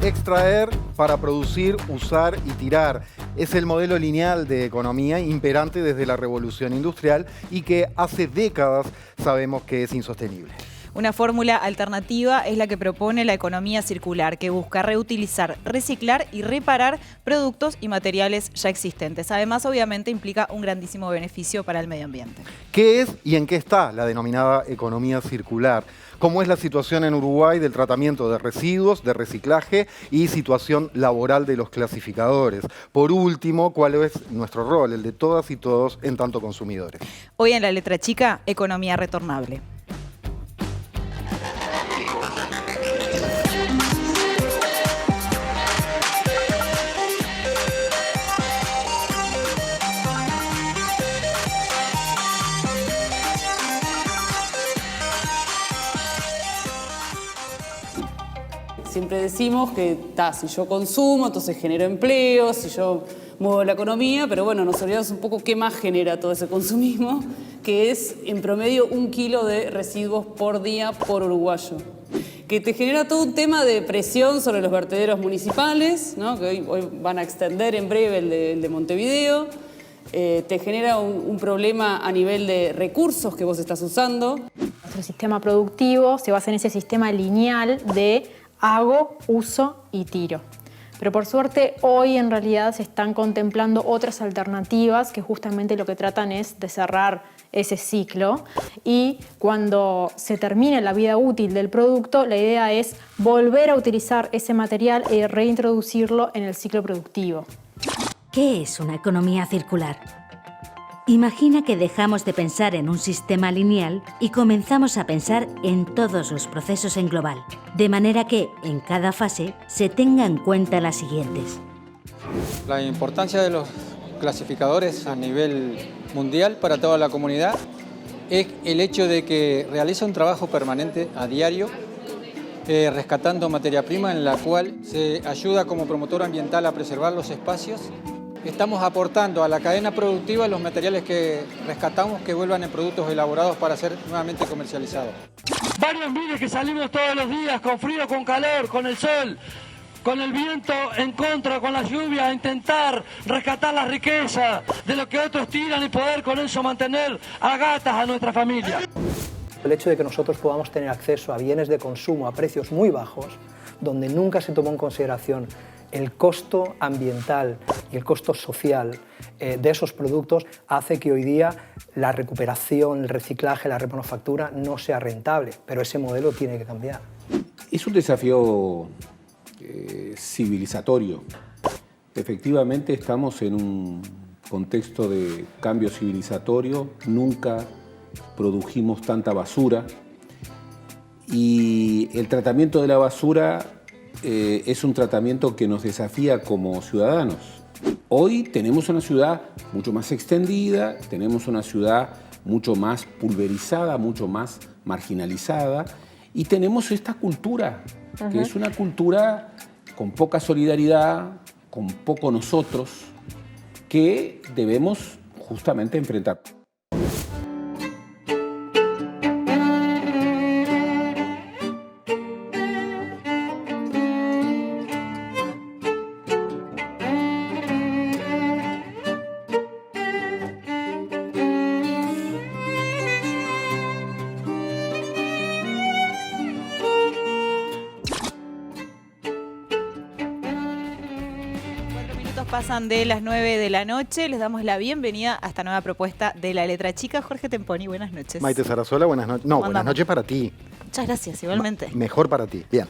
Extraer para producir, usar y tirar. Es el modelo lineal de economía imperante desde la revolución industrial y que hace décadas sabemos que es insostenible. Una fórmula alternativa es la que propone la economía circular, que busca reutilizar, reciclar y reparar productos y materiales ya existentes. Además, obviamente, implica un grandísimo beneficio para el medio ambiente. ¿Qué es y en qué está la denominada economía circular? ¿Cómo es la situación en Uruguay del tratamiento de residuos, de reciclaje y situación laboral de los clasificadores? Por último, ¿cuál es nuestro rol, el de todas y todos en tanto consumidores? Hoy en La Letra Chica, economía retornable. Siempre decimos que si yo consumo, entonces genero empleo, si yo muevo la economía, pero bueno, nos olvidamos un poco qué más genera todo ese consumismo, que es en promedio 1 kilo de residuos por día por uruguayo. Que te genera todo un tema de presión sobre los vertederos municipales, ¿no? Que hoy van a extender en breve el de Montevideo. Te genera un problema a nivel de recursos que vos estás usando. Nuestro sistema productivo se basa en ese sistema lineal de hago, uso y tiro. Pero por suerte hoy en realidad se están contemplando otras alternativas que justamente lo que tratan es de cerrar ese ciclo y cuando se termine la vida útil del producto, la idea es volver a utilizar ese material y reintroducirlo en el ciclo productivo. ¿Qué es una economía circular? Imagina que dejamos de pensar en un sistema lineal y comenzamos a pensar en todos los procesos en global, de manera que, en cada fase, se tenga en cuenta las siguientes. La importancia de los clasificadores a nivel mundial para toda la comunidad es el hecho de que realiza un trabajo permanente a diario, rescatando materia prima en la cual se ayuda como promotor ambiental a preservar los espacios. Estamos aportando a la cadena productiva los materiales que rescatamos que vuelvan en productos elaborados para ser nuevamente comercializados. Varios miles que salimos todos los días, con frío, con calor, con el sol, con el viento en contra, con la lluvia, a intentar rescatar la riqueza de lo que otros tiran y poder con eso mantener a gatas a nuestra familia. El hecho de que nosotros podamos tener acceso a bienes de consumo a precios muy bajos, donde nunca se tomó en consideración el costo ambiental y el costo social de esos productos, hace que hoy día la recuperación, el reciclaje, la remanufactura no sea rentable, pero ese modelo tiene que cambiar. Es un desafío civilizatorio. Efectivamente estamos en un contexto de cambio civilizatorio, nunca produjimos tanta basura y el tratamiento de la basura es un tratamiento que nos desafía como ciudadanos. Hoy tenemos una ciudad mucho más extendida, tenemos una ciudad mucho más pulverizada, mucho más marginalizada y tenemos esta cultura, que es una cultura con poca solidaridad, con poco nosotros, que debemos justamente enfrentar. Pasan de las 9 de la noche. Les damos la bienvenida a esta nueva propuesta de La Letra Chica. Jorge Temponi, buenas noches. Maite Sarasola, buenas noches. No, buenas noches para ti. Muchas gracias, igualmente. Mejor para ti. Bien.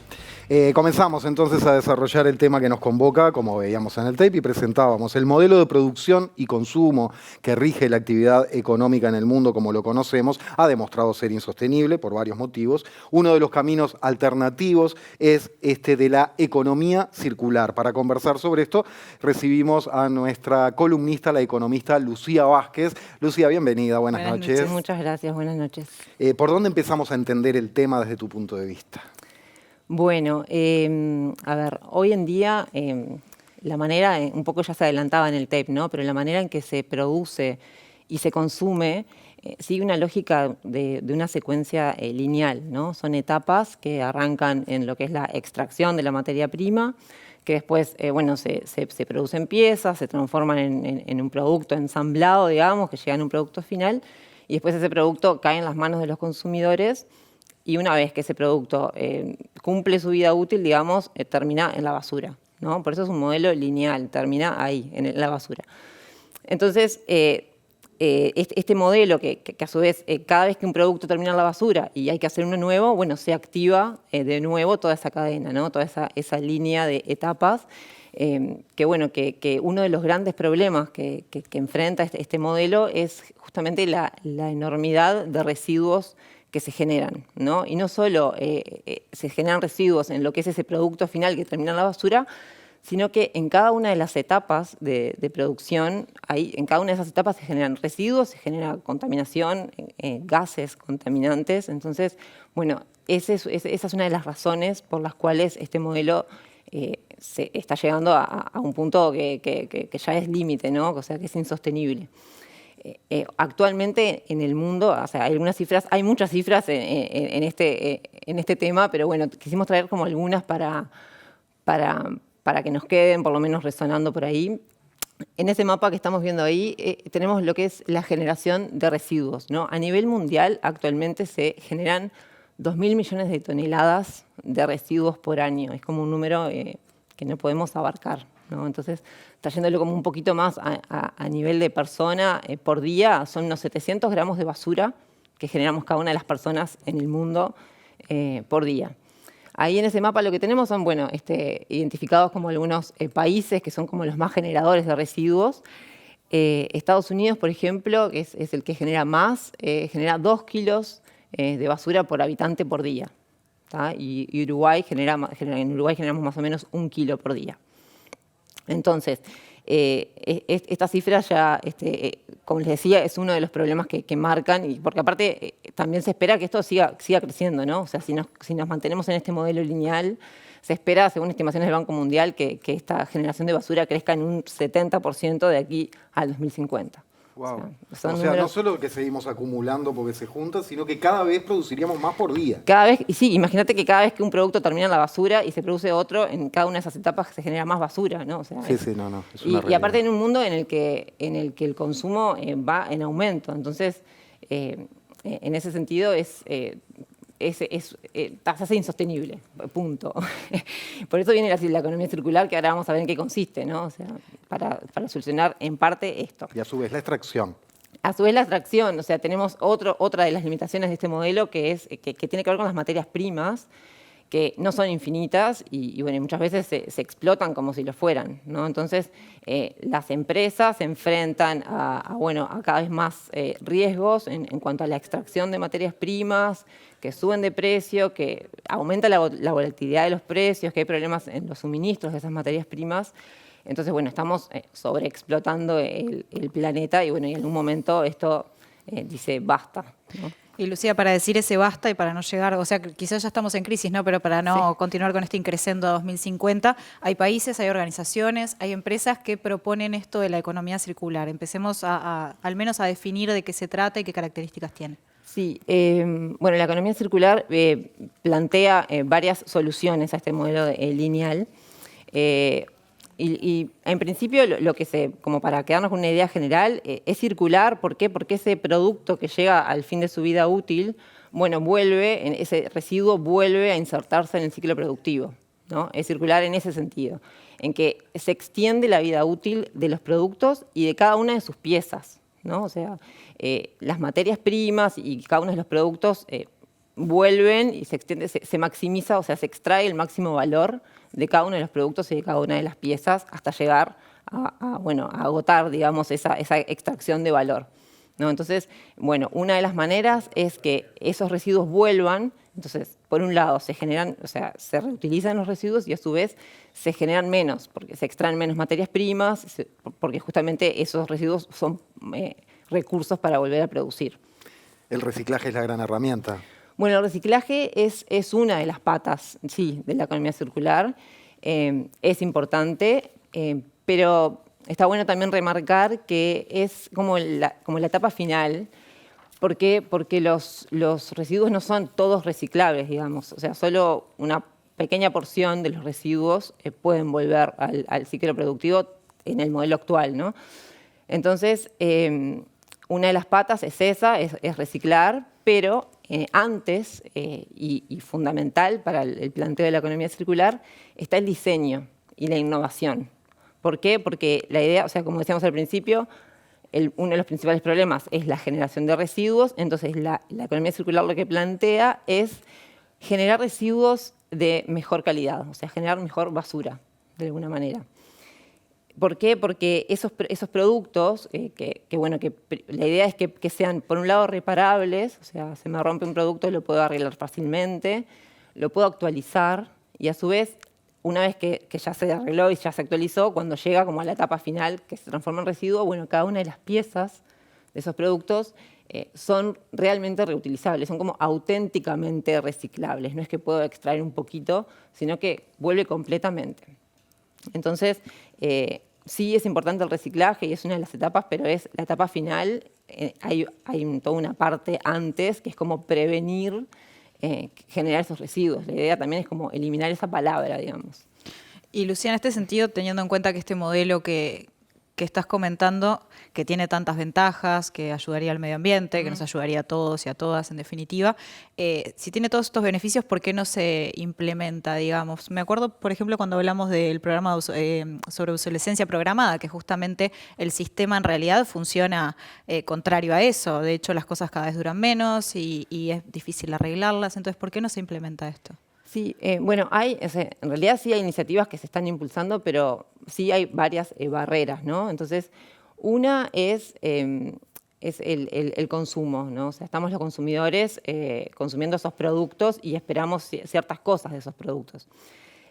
Comenzamos entonces a desarrollar el tema que nos convoca, como veíamos en el tape, y presentábamos el modelo de producción y consumo que rige la actividad económica en el mundo como lo conocemos, ha demostrado ser insostenible por varios motivos. Uno de los caminos alternativos es este de la economía circular. Para conversar sobre esto, recibimos a nuestra columnista, la economista Lucía Vázquez. Lucía, bienvenida, buenas noches. Muchas gracias, buenas noches. ¿Por dónde empezamos a entender el tema desde tu punto de vista? Bueno, a ver, hoy en día la manera, un poco ya se adelantaba en el tape, ¿no? Pero la manera en que se produce y se consume sigue una lógica de una secuencia lineal, ¿no? Son etapas que arrancan en lo que es la extracción de la materia prima, que después se producen piezas, se transforman en un producto ensamblado, digamos, que llega a un producto final, y después ese producto cae en las manos de los consumidores, y una vez que ese producto cumple su vida útil, digamos, termina en la basura, ¿no? Por eso es un modelo lineal, termina ahí, en la basura. Entonces, este modelo que a su vez, cada vez que un producto termina en la basura y hay que hacer uno nuevo, bueno, se activa de nuevo toda esa cadena, ¿no? Toda esa línea de etapas, que uno de los grandes problemas que enfrenta este modelo es justamente la enormidad de residuos que se generan, ¿no? Y no solo se generan residuos en lo que es ese producto final que termina en la basura, sino que en cada una de las etapas de producción, en cada una de esas etapas se generan residuos, se genera contaminación, gases contaminantes. Entonces, bueno, esa es una de las razones por las cuales este modelo se está llegando a un punto que ya es límite, ¿no? O sea, que es insostenible. Actualmente en el mundo, o sea, hay muchas cifras en este tema, pero bueno, quisimos traer como algunas para que nos queden por lo menos resonando por ahí. En ese mapa que estamos viendo ahí tenemos lo que es la generación de residuos, ¿no? A nivel mundial actualmente se generan 2.000 millones de toneladas de residuos por año. Es como un número que no podemos abarcar, ¿no? Entonces, trayéndolo como un poquito más a nivel de persona, por día son unos 700 gramos de basura que generamos cada una de las personas en el mundo por día. Ahí en ese mapa lo que tenemos son, bueno, identificados como algunos países que son como los más generadores de residuos. Estados Unidos, por ejemplo, que es el que genera más, genera 2 kilos de basura por habitante por día, ¿tá? Y Uruguay en Uruguay generamos más o menos 1 kilo por día. Entonces, esta cifra ya, como les decía, es uno de los problemas que marcan, y porque aparte también se espera que esto siga creciendo, ¿no? O sea, si nos mantenemos en este modelo lineal, se espera, según estimaciones del Banco Mundial, que esta generación de basura crezca en un 70% de aquí al 2050. Wow. Pues O sea, no solo que seguimos acumulando porque se junta, sino que cada vez produciríamos más por día. Cada vez, y sí, imagínate que cada vez que un producto termina en la basura y se produce otro, en cada una de esas etapas se genera más basura, ¿no? O sea, Sí, es una y aparte en un mundo en el que el consumo va en aumento. Entonces, en ese sentido se hace insostenible, punto. Por eso viene la economía circular, que ahora vamos a ver en qué consiste, ¿no? O sea, para solucionar en parte esto. Y a su vez la extracción. A su vez la extracción, o sea, tenemos otra de las limitaciones de este modelo que tiene que ver con las materias primas, que no son infinitas y bueno, muchas veces se explotan como si lo fueran, ¿no? Entonces, las empresas se enfrentan a cada vez más riesgos en cuanto a la extracción de materias primas, que suben de precio, que aumenta la volatilidad de los precios, que hay problemas en los suministros de esas materias primas. Entonces, bueno, estamos sobreexplotando el planeta y bueno, y en un momento esto dice basta, ¿no? Y Lucía, para decir ese basta y para no llegar, o sea, quizás ya estamos en crisis, ¿no? Pero para no continuar con este increscendo a 2050, hay países, hay organizaciones, hay empresas que proponen esto de la economía circular. Empecemos al menos a definir de qué se trata y qué características tiene. Sí, bueno, la economía circular plantea varias soluciones a este modelo lineal. Y en principio como para quedarnos con una idea general, es circular. ¿Por qué? Porque ese producto que llega al fin de su vida útil, bueno, ese residuo vuelve a insertarse en el ciclo productivo, ¿no? Es circular en ese sentido, en que se extiende la vida útil de los productos y de cada una de sus piezas, ¿no? O sea, las materias primas y cada uno de los productos vuelven y se extiende, se maximiza, o sea, se extrae el máximo valor de cada uno de los productos y de cada una de las piezas hasta llegar a agotar, digamos, esa extracción de valor, ¿no? Entonces, bueno, una de las maneras es que esos residuos vuelvan. Entonces, por un lado, se reutilizan los residuos y a su vez se generan menos, porque se extraen menos materias primas, porque justamente esos residuos son recursos para volver a producir. El reciclaje es la gran herramienta. Bueno, el reciclaje es una de las patas, sí, de la economía circular. Es importante, pero está bueno también remarcar que es como la etapa final, ¿Por qué? Porque los residuos no son todos reciclables, digamos. O sea, solo una pequeña porción de los residuos pueden volver al ciclo productivo en el modelo actual, ¿no? Entonces, una de las patas es esa, es reciclar, pero antes, y fundamental para el planteo de la economía circular, está el diseño y la innovación. ¿Por qué? Porque la idea, o sea, como decíamos al principio, uno de los principales problemas es la generación de residuos, entonces la economía circular lo que plantea es generar residuos de mejor calidad, o sea, generar mejor basura, de alguna manera. ¿Por qué? Porque esos productos, bueno, que la idea es que sean, por un lado, reparables, o sea, se me rompe un producto y lo puedo arreglar fácilmente, lo puedo actualizar y a su vez, una vez que ya se arregló y ya se actualizó, cuando llega como a la etapa final, que se transforma en residuo, bueno, cada una de las piezas de esos productos son realmente reutilizables, son como auténticamente reciclables. No es que puedo extraer un poquito, sino que vuelve completamente. Entonces, sí es importante el reciclaje y es una de las etapas, pero es la etapa final. Hay toda una parte antes que es como prevenir generar esos residuos. La idea también es como eliminar esa palabra, digamos. Y Lucía, en este sentido, teniendo en cuenta que este modelo que estás comentando, que tiene tantas ventajas, que ayudaría al medio ambiente, que nos ayudaría a todos y a todas en definitiva, si tiene todos estos beneficios, ¿por qué no se implementa, digamos? Me acuerdo, por ejemplo, cuando hablamos del programa sobre obsolescencia programada, que justamente el sistema en realidad funciona contrario a eso. De hecho, las cosas cada vez duran menos y es difícil arreglarlas. Entonces, ¿por qué no se implementa esto? Sí, bueno, en realidad sí hay iniciativas que se están impulsando, pero sí hay varias barreras, ¿no? Entonces, una es el consumo, ¿no? O sea, estamos los consumidores consumiendo esos productos y esperamos ciertas cosas de esos productos.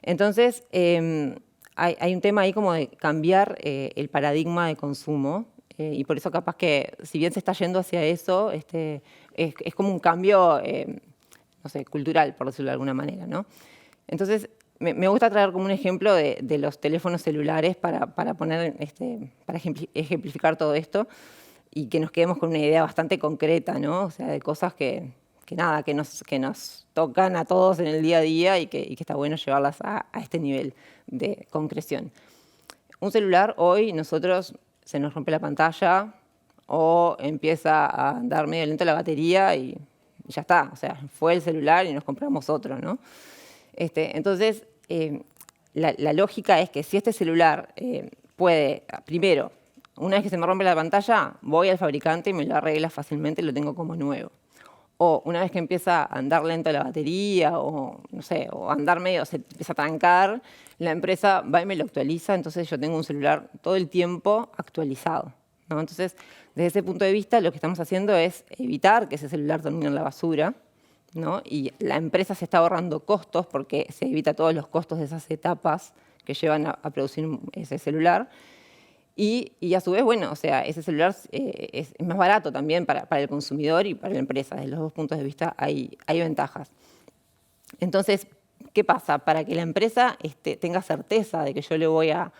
Entonces, hay un tema ahí como de cambiar el paradigma de consumo y por eso capaz que, si bien se está yendo hacia eso, es como un cambio no sé, cultural, por decirlo de alguna manera, ¿no? Entonces, me gusta traer como un ejemplo de los teléfonos celulares para poner, para ejemplificar todo esto y que nos quedemos con una idea bastante concreta, ¿no? O sea, de cosas que nos tocan a todos en el día a día y que está bueno llevarlas a este nivel de concreción. Un celular, hoy nosotros se nos rompe la pantalla o empieza a andar medio lento la batería y ya está, o sea, fue el celular y nos compramos otro, ¿no? Entonces, la lógica es que si este celular puede, primero, una vez que se me rompe la pantalla, voy al fabricante y me lo arregla fácilmente y lo tengo como nuevo. O una vez que empieza a andar lento la batería o, no sé, o andar medio, se empieza a trancar, la empresa va y me lo actualiza, entonces yo tengo un celular todo el tiempo actualizado, ¿no? Entonces, desde ese punto de vista, lo que estamos haciendo es evitar que ese celular termine en la basura, ¿no? Y la empresa se está ahorrando costos porque se evita todos los costos de esas etapas que llevan a producir ese celular. Y a su vez, bueno, o sea, ese celular es más barato también para el consumidor y para la empresa. Desde los dos puntos de vista hay ventajas. Entonces, ¿qué pasa? Para que la empresa tenga certeza de que yo le voy a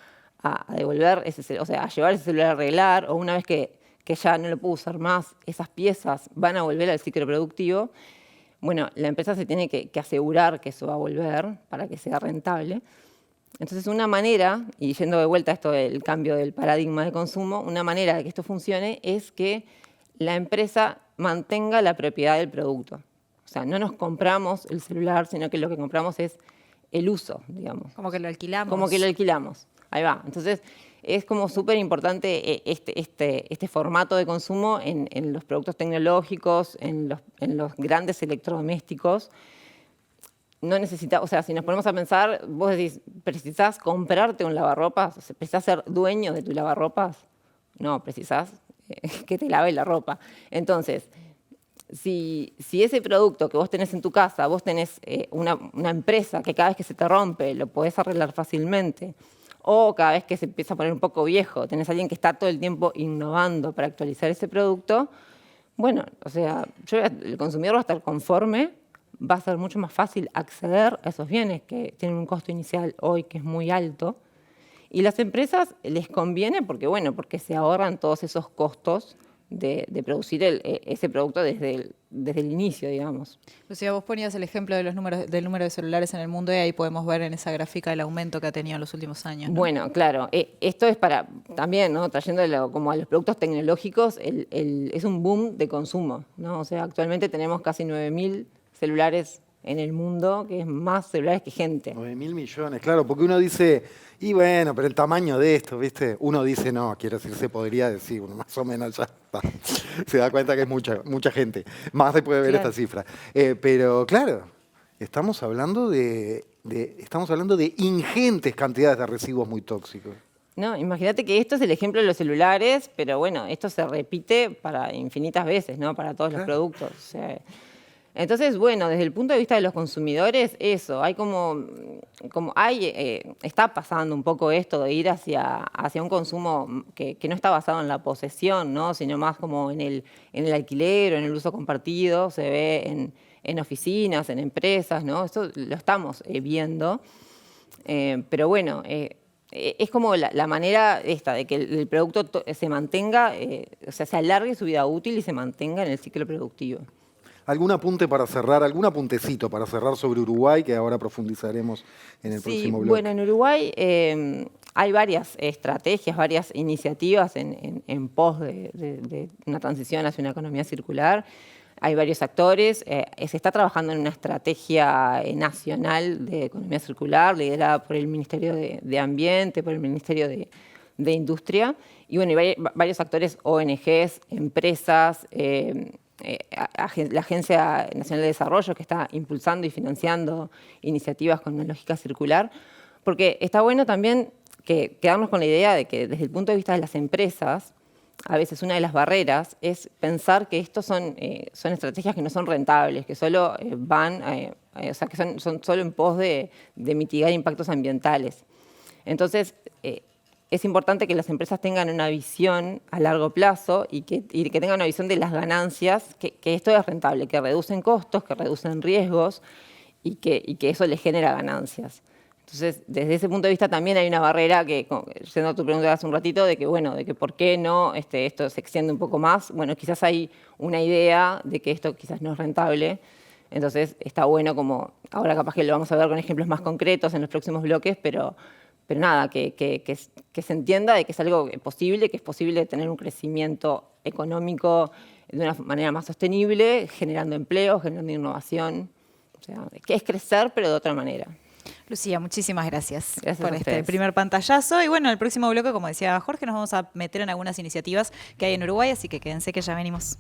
devolver ese celular, o sea, a llevar ese celular a arreglar, o una vez que ya no lo puedo usar más, esas piezas van a volver al ciclo productivo, bueno, la empresa se tiene que asegurar que eso va a volver para que sea rentable. Entonces, una manera, y yendo de vuelta a esto del cambio del paradigma de consumo, una manera de que esto funcione es que la empresa mantenga la propiedad del producto. O sea, no nos compramos el celular, sino que lo que compramos es el uso, digamos. Como que lo alquilamos. Como que lo alquilamos. Ahí va. Entonces, es como súper importante este formato de consumo en los productos tecnológicos, en los grandes electrodomésticos. No necesitas, o sea, si nos ponemos a pensar, vos decís, ¿precisás comprarte un lavarropas? O sea, ¿precisás ser dueño de tu lavarropas? No, precisás que te lave la ropa. Entonces, si ese producto que vos tenés en tu casa, vos tenés una empresa que cada vez que se te rompe lo podés arreglar fácilmente, o cada vez que se empieza a poner un poco viejo, tenés a alguien que está todo el tiempo innovando para actualizar ese producto, bueno, o sea, el consumidor va a estar conforme, va a ser mucho más fácil acceder a esos bienes que tienen un costo inicial hoy que es muy alto. Y las empresas les conviene porque, bueno, porque se ahorran todos esos costos de producir ese producto desde el inicio, digamos. Lucía, vos ponías el ejemplo de del número de celulares en el mundo y ahí podemos ver en esa gráfica el aumento que ha tenido en los últimos años, ¿no? Bueno, claro, esto es para también, ¿no? Trayéndolo como a los productos tecnológicos, es un boom de consumo, ¿no? O sea, actualmente tenemos casi 9.000 celulares en el mundo, que es más celulares que gente. 9.000 millones, claro, porque uno dice, y bueno, pero el tamaño de esto, ¿viste? Uno dice, no, quiero decir, se podría decir, uno más o menos ya está. Se da cuenta que es mucha gente, más después de ver esta cifra. Pero claro, estamos hablando de ingentes cantidades de residuos muy tóxicos. No, imagínate que esto es el ejemplo de los celulares, pero bueno, esto se repite para infinitas veces, ¿no? Para todos los productos. O sea, entonces, bueno, desde el punto de vista de los consumidores, eso, hay está pasando un poco esto de ir hacia un consumo que no está basado en la posesión, ¿no? Sino más como en el alquiler o en el uso compartido, se ve en oficinas, en empresas, ¿no? Esto lo estamos viendo, pero bueno, es como la manera esta de que el producto se mantenga, o sea, se alargue su vida útil y se mantenga en el ciclo productivo. ¿Algún apunte para cerrar, algún apuntecito para cerrar sobre Uruguay, que ahora profundizaremos en el próximo bloque? Bueno, en Uruguay hay varias estrategias, varias iniciativas en pos de una transición hacia una economía circular. Hay varios actores. Se está trabajando en una estrategia nacional de economía circular, liderada por el Ministerio de Ambiente, por el Ministerio de Industria. Y bueno, hay varios actores, ONGs, empresas, la Agencia Nacional de Desarrollo, que está impulsando y financiando iniciativas con una lógica circular, porque está bueno también quedarnos con la idea de que desde el punto de vista de las empresas, a veces una de las barreras es pensar que estos son estrategias que no son rentables, que solo o sea, que son solo en pos de mitigar impactos ambientales. Entonces, es importante que las empresas tengan una visión a largo plazo y que tengan una visión de las ganancias, que esto es rentable, que reducen costos, que reducen riesgos y que eso les genera ganancias. Entonces, desde ese punto de vista también hay una barrera que, siendo tu pregunta hace un ratito, de que por qué no esto se extiende un poco más. Bueno, quizás hay una idea de que esto quizás no es rentable. Entonces, está bueno como, ahora capaz que lo vamos a ver con ejemplos más concretos en los próximos bloques, pero nada, que se entienda de que es algo posible, que es posible tener un crecimiento económico de una manera más sostenible, generando empleo, generando innovación. O sea, que es crecer, pero de otra manera. Lucía, muchísimas gracias por este ustedes. primer pantallazo. Y bueno, en el próximo bloque, como decía Jorge, nos vamos a meter en algunas iniciativas que hay en Uruguay, así que quédense que ya venimos.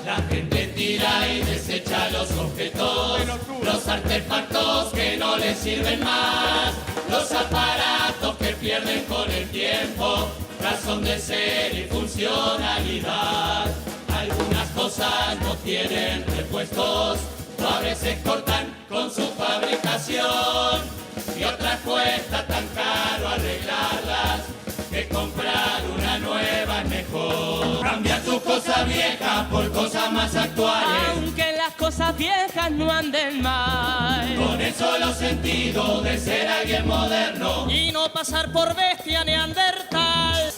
La gente tira y desecha los objetos, los artefactos que no les sirven más, los aparatos que pierden con el tiempo, razón de ser y funcionalidad. Algunas cosas no tienen repuestos, o a veces cortan con su fabricación, y otras cuesta tan caro arreglarlas, que comprar una nueva es mejor. Cambia tu cosa vieja por cosas más actuales, aunque las cosas viejas no anden mal, con el solo sentido de ser alguien moderno y no pasar por bestia neandertal.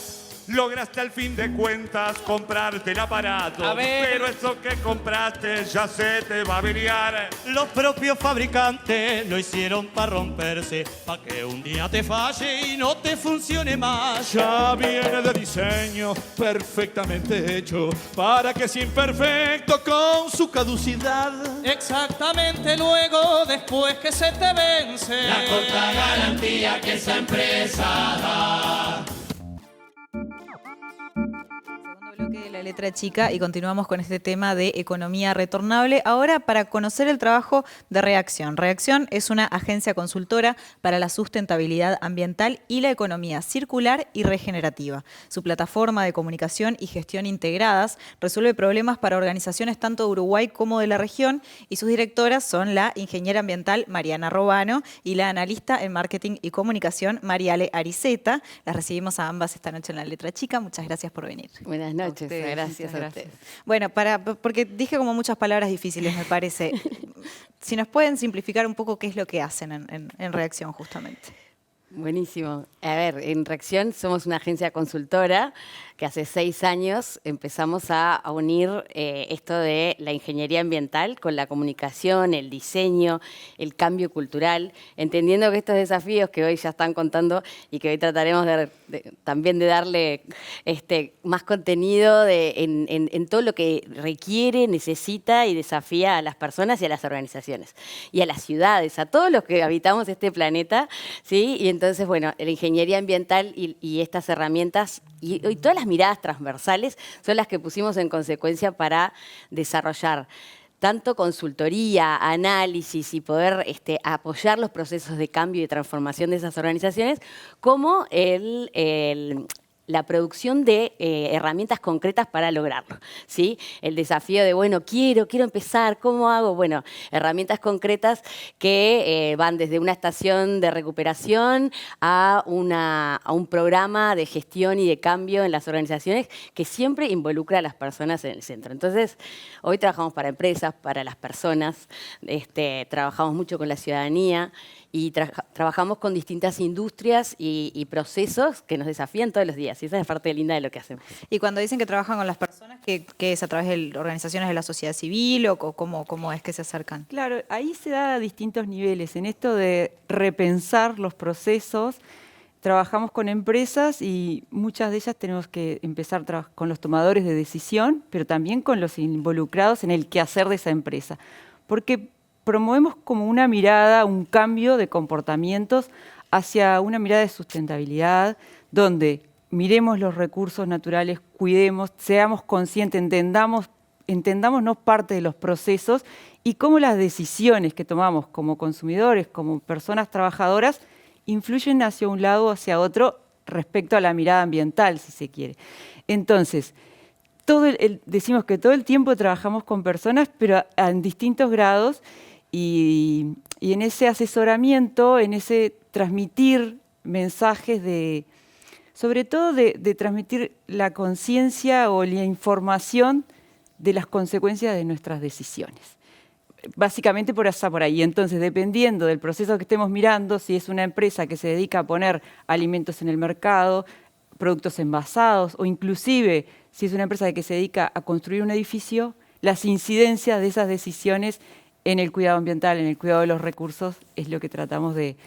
Lograste al fin de cuentas comprarte el aparato, pero eso que compraste ya se te va a averiar. Los propios fabricantes lo hicieron para romperse, para que un día te falle y no te funcione más. Ya viene de diseño perfectamente hecho, para que sea imperfecto con su caducidad. Exactamente luego, después que se te vence, la corta garantía que esa empresa da. Bloque de la letra chica y continuamos con este tema de economía retornable. Ahora, para conocer el trabajo de Reacción. Reacción es una agencia consultora para la sustentabilidad ambiental y la economía circular y regenerativa. Su plataforma de comunicación y gestión integradas resuelve problemas para organizaciones tanto de Uruguay como de la región, y sus directoras son la ingeniera ambiental Mariana Robano y la analista en marketing y comunicación Mariale Ariceta. Las recibimos a ambas esta noche en la letra chica. Muchas gracias por venir. Buenas noches, gracias a ustedes. Bueno, porque dije como muchas palabras difíciles, me parece. Si nos pueden simplificar un poco qué es lo que hacen en Reacción, justamente. Buenísimo. A ver, en Reacción somos una agencia consultora que hace 6 años empezamos a unir esto de la ingeniería ambiental con la comunicación, el diseño, el cambio cultural, entendiendo que estos desafíos que hoy ya están contando y que hoy trataremos también de darle más contenido en todo lo que requiere, necesita y desafía a las personas y a las organizaciones y a las ciudades, a todos los que habitamos este planeta, ¿sí? Y entonces, bueno, la ingeniería ambiental y estas herramientas y todas las miradas transversales son las que pusimos en consecuencia para desarrollar tanto consultoría, análisis y poder apoyar los procesos de cambio y de transformación de esas organizaciones, como la producción de herramientas concretas para lograrlo, ¿sí? El desafío de, bueno, quiero empezar, ¿cómo hago? Bueno, herramientas concretas que van desde una estación de recuperación a un programa de gestión y de cambio en las organizaciones que siempre involucra a las personas en el centro. Entonces, hoy trabajamos para empresas, para las personas, trabajamos mucho con la ciudadanía y trabajamos con distintas industrias y procesos que nos desafían todos los días. Y esa es parte linda de lo que hacemos. Y cuando dicen que trabajan con las personas, ¿qué es a través de organizaciones de la sociedad civil o cómo es que se acercan? Claro, ahí se da a distintos niveles. En esto de repensar los procesos, trabajamos con empresas y muchas de ellas tenemos que empezar con los tomadores de decisión, pero también con los involucrados en el quehacer de esa empresa. Porque promovemos como una mirada, un cambio de comportamientos hacia una mirada de sustentabilidad, donde miremos los recursos naturales, cuidemos, seamos conscientes, entendámonos parte de los procesos y cómo las decisiones que tomamos como consumidores, como personas trabajadoras, influyen hacia un lado o hacia otro respecto a la mirada ambiental, si se quiere. Entonces, decimos que todo el tiempo trabajamos con personas, pero en distintos grados, y en ese asesoramiento, en ese transmitir mensajes sobre todo de transmitir la conciencia o la información de las consecuencias de nuestras decisiones. Básicamente por ahí. Entonces, dependiendo del proceso que estemos mirando, si es una empresa que se dedica a poner alimentos en el mercado, productos envasados, o inclusive si es una empresa que se dedica a construir un edificio, las incidencias de esas decisiones en el cuidado ambiental, en el cuidado de los recursos, es lo que tratamos de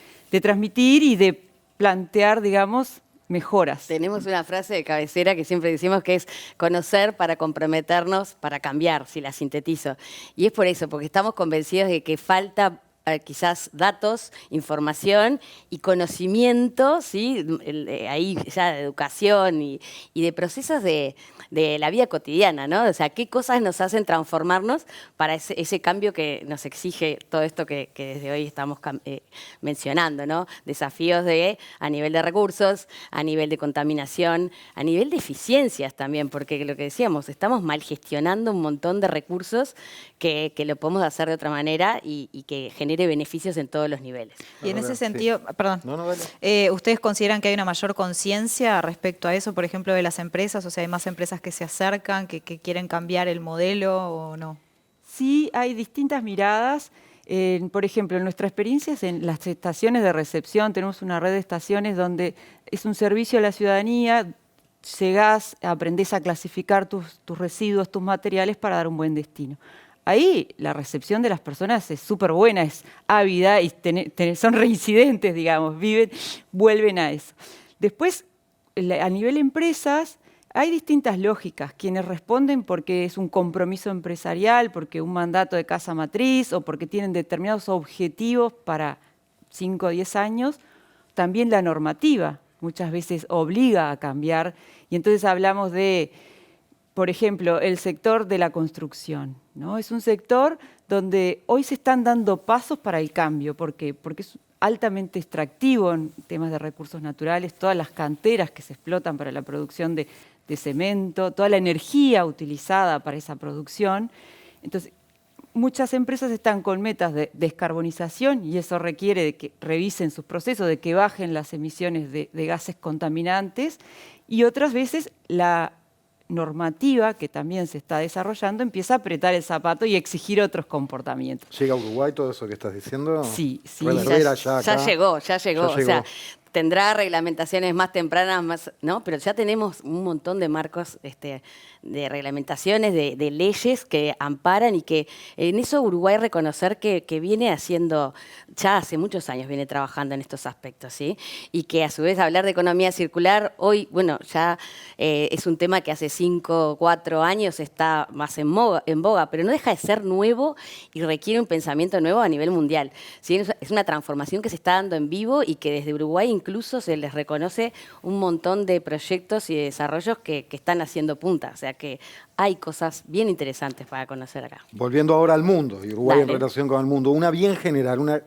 transmitir y de plantear, digamos, mejoras. Tenemos una frase de cabecera que siempre decimos que es conocer para comprometernos para cambiar, si la sintetizo. Y es por eso, porque estamos convencidos de que falta quizás datos, información y conocimiento, ¿sí? Ahí ya de educación y de procesos de la vida cotidiana, ¿no? O sea, qué cosas nos hacen transformarnos para ese cambio que nos exige todo esto que desde hoy estamos mencionando, ¿no? Desafíos a nivel de recursos, a nivel de contaminación, a nivel de eficiencias también, porque lo que decíamos, estamos mal gestionando un montón de recursos que lo podemos hacer de otra manera y que genere beneficios en todos los niveles. Y en ese sentido, perdón, ¿ustedes consideran que hay una mayor conciencia respecto a eso, por ejemplo, de las empresas? O sea, ¿hay más empresas que se acercan, que quieren cambiar el modelo o no? Sí, hay distintas miradas. Por ejemplo, en nuestra experiencia en las estaciones de recepción, tenemos una red de estaciones donde es un servicio a la ciudadanía, llegás, aprendés a clasificar tus residuos, tus materiales para dar un buen destino. Ahí la recepción de las personas es súper buena, es ávida y son reincidentes, digamos, vuelven a eso. Después, a nivel empresas, hay distintas lógicas. Quienes responden porque es un compromiso empresarial, porque un mandato de casa matriz o porque tienen determinados objetivos para 5 o 10 años. También la normativa muchas veces obliga a cambiar y entonces hablamos de por ejemplo, el sector de la construcción, ¿no? Es un sector donde hoy se están dando pasos para el cambio. ¿Por qué? Porque es altamente extractivo en temas de recursos naturales, todas las canteras que se explotan para la producción de cemento, toda la energía utilizada para esa producción. Entonces, muchas empresas están con metas de descarbonización y eso requiere de que revisen sus procesos, de que bajen las emisiones de gases contaminantes, y otras veces la normativa que también se está desarrollando empieza a apretar el zapato y exigir otros comportamientos. ¿Llega a Uruguay todo eso que estás diciendo? Sí. Ya llegó. O sea, tendrá reglamentaciones más tempranas, ¿no? Pero ya tenemos un montón de marcos de reglamentaciones, de leyes que amparan, y que en eso Uruguay reconocer que viene haciendo, ya hace muchos años viene trabajando en estos aspectos, ¿sí? Y que a su vez hablar de economía circular hoy, bueno, ya es un tema que hace 5 o 4 años está más en boga, pero no deja de ser nuevo y requiere un pensamiento nuevo a nivel mundial, ¿sí? Es una transformación que se está dando en vivo y que desde Uruguay incluso se les reconoce un montón de proyectos y de desarrollos que están haciendo punta. O sea que hay cosas bien interesantes para conocer acá. Volviendo ahora al mundo, y Uruguay Dale. en relación con el mundo, una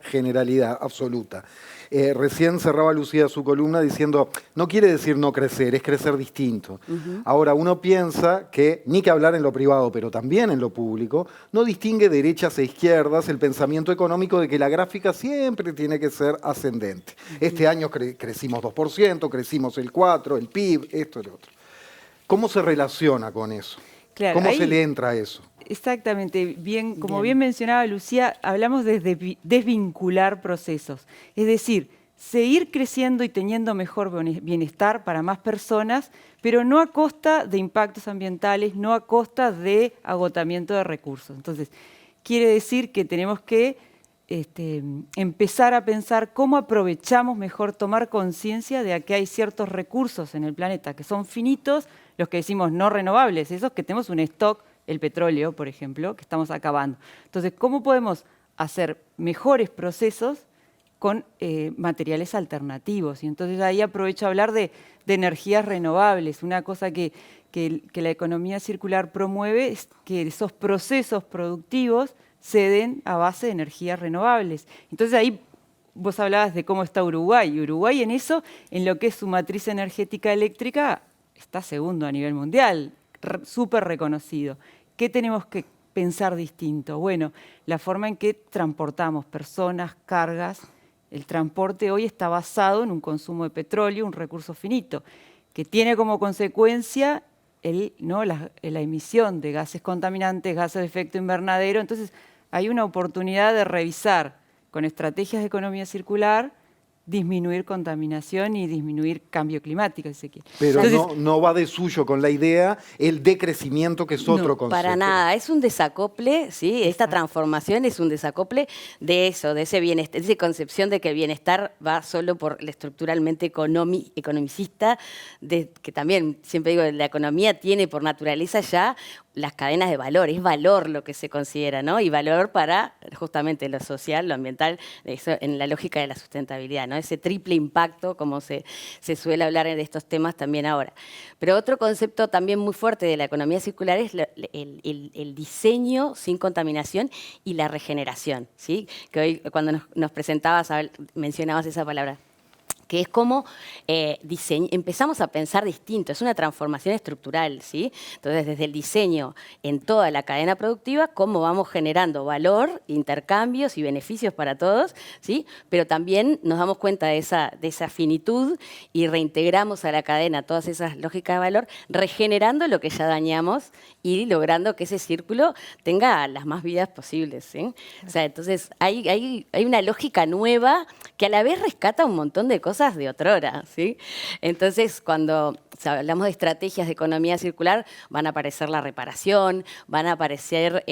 generalidad absoluta. Recién cerraba Lucía su columna diciendo, no quiere decir no crecer, es crecer distinto. Ahora, uno piensa que, ni que hablar en lo privado, pero también en lo público, no distingue derechas e izquierdas el pensamiento económico de que la gráfica siempre tiene que ser ascendente. Este año crecimos 2%, crecimos el 4%, el PIB, esto y lo otro. ¿Cómo se relaciona con eso? Claro, ¿Cómo ahí, se le entra a eso? Exactamente, como bien mencionaba Lucía, hablamos de desvincular procesos. Es decir, seguir creciendo y teniendo mejor bienestar para más personas, pero no a costa de impactos ambientales, no a costa de agotamiento de recursos. Entonces, quiere decir que tenemos que empezar a pensar cómo aprovechamos mejor, tomar conciencia de que hay ciertos recursos en el planeta que son finitos, los que decimos no renovables, esos que tenemos un stock, el petróleo, por ejemplo, que estamos acabando. Entonces, ¿cómo podemos hacer mejores procesos con materiales alternativos? Y entonces ahí aprovecho a hablar de energías renovables. Una cosa que la economía circular promueve es que esos procesos productivos se den a base de energías renovables. Entonces ahí vos hablabas de cómo está Uruguay. Y Uruguay en eso, en lo que es su matriz energética eléctrica, está segundo a nivel mundial, súper reconocido. ¿Qué tenemos que pensar distinto? Bueno, la forma en que transportamos personas, cargas. El transporte hoy está basado en un consumo de petróleo, un recurso finito, que tiene como consecuencia la emisión de gases contaminantes, gases de efecto invernadero. Entonces, hay una oportunidad de revisar con estrategias de economía circular, disminuir contaminación y disminuir cambio climático, si se quiere. Pero entonces, no va de suyo con la idea el decrecimiento, que es otro concepto. Para nada, es un desacople, ¿sí? Esta transformación es un desacople de eso, de ese bienestar, de esa concepción de que el bienestar va solo por el estructuralmente economicista, que también, siempre digo, la economía tiene por naturaleza ya las cadenas de valor, es valor lo que se considera, ¿no? Y valor para justamente lo social, lo ambiental, eso en la lógica de la sustentabilidad, ¿no? Ese triple impacto, como se suele hablar de estos temas también ahora. Pero otro concepto también muy fuerte de la economía circular es el diseño sin contaminación y la regeneración, ¿sí? Que hoy cuando nos presentabas, mencionabas esa palabra, que es como empezamos a pensar distinto, es una transformación estructural, ¿sí? Entonces, desde el diseño en toda la cadena productiva, cómo vamos generando valor, intercambios y beneficios para todos, ¿sí? Pero también nos damos cuenta de esa finitud y reintegramos a la cadena todas esas lógicas de valor, regenerando lo que ya dañamos y logrando que ese círculo tenga las más vidas posibles, ¿sí? O sea, entonces hay una lógica nueva que a la vez rescata un montón de cosas de otrora, ¿sí? Entonces, cuando hablamos de estrategias de economía circular, van a aparecer la reparación, van a aparecer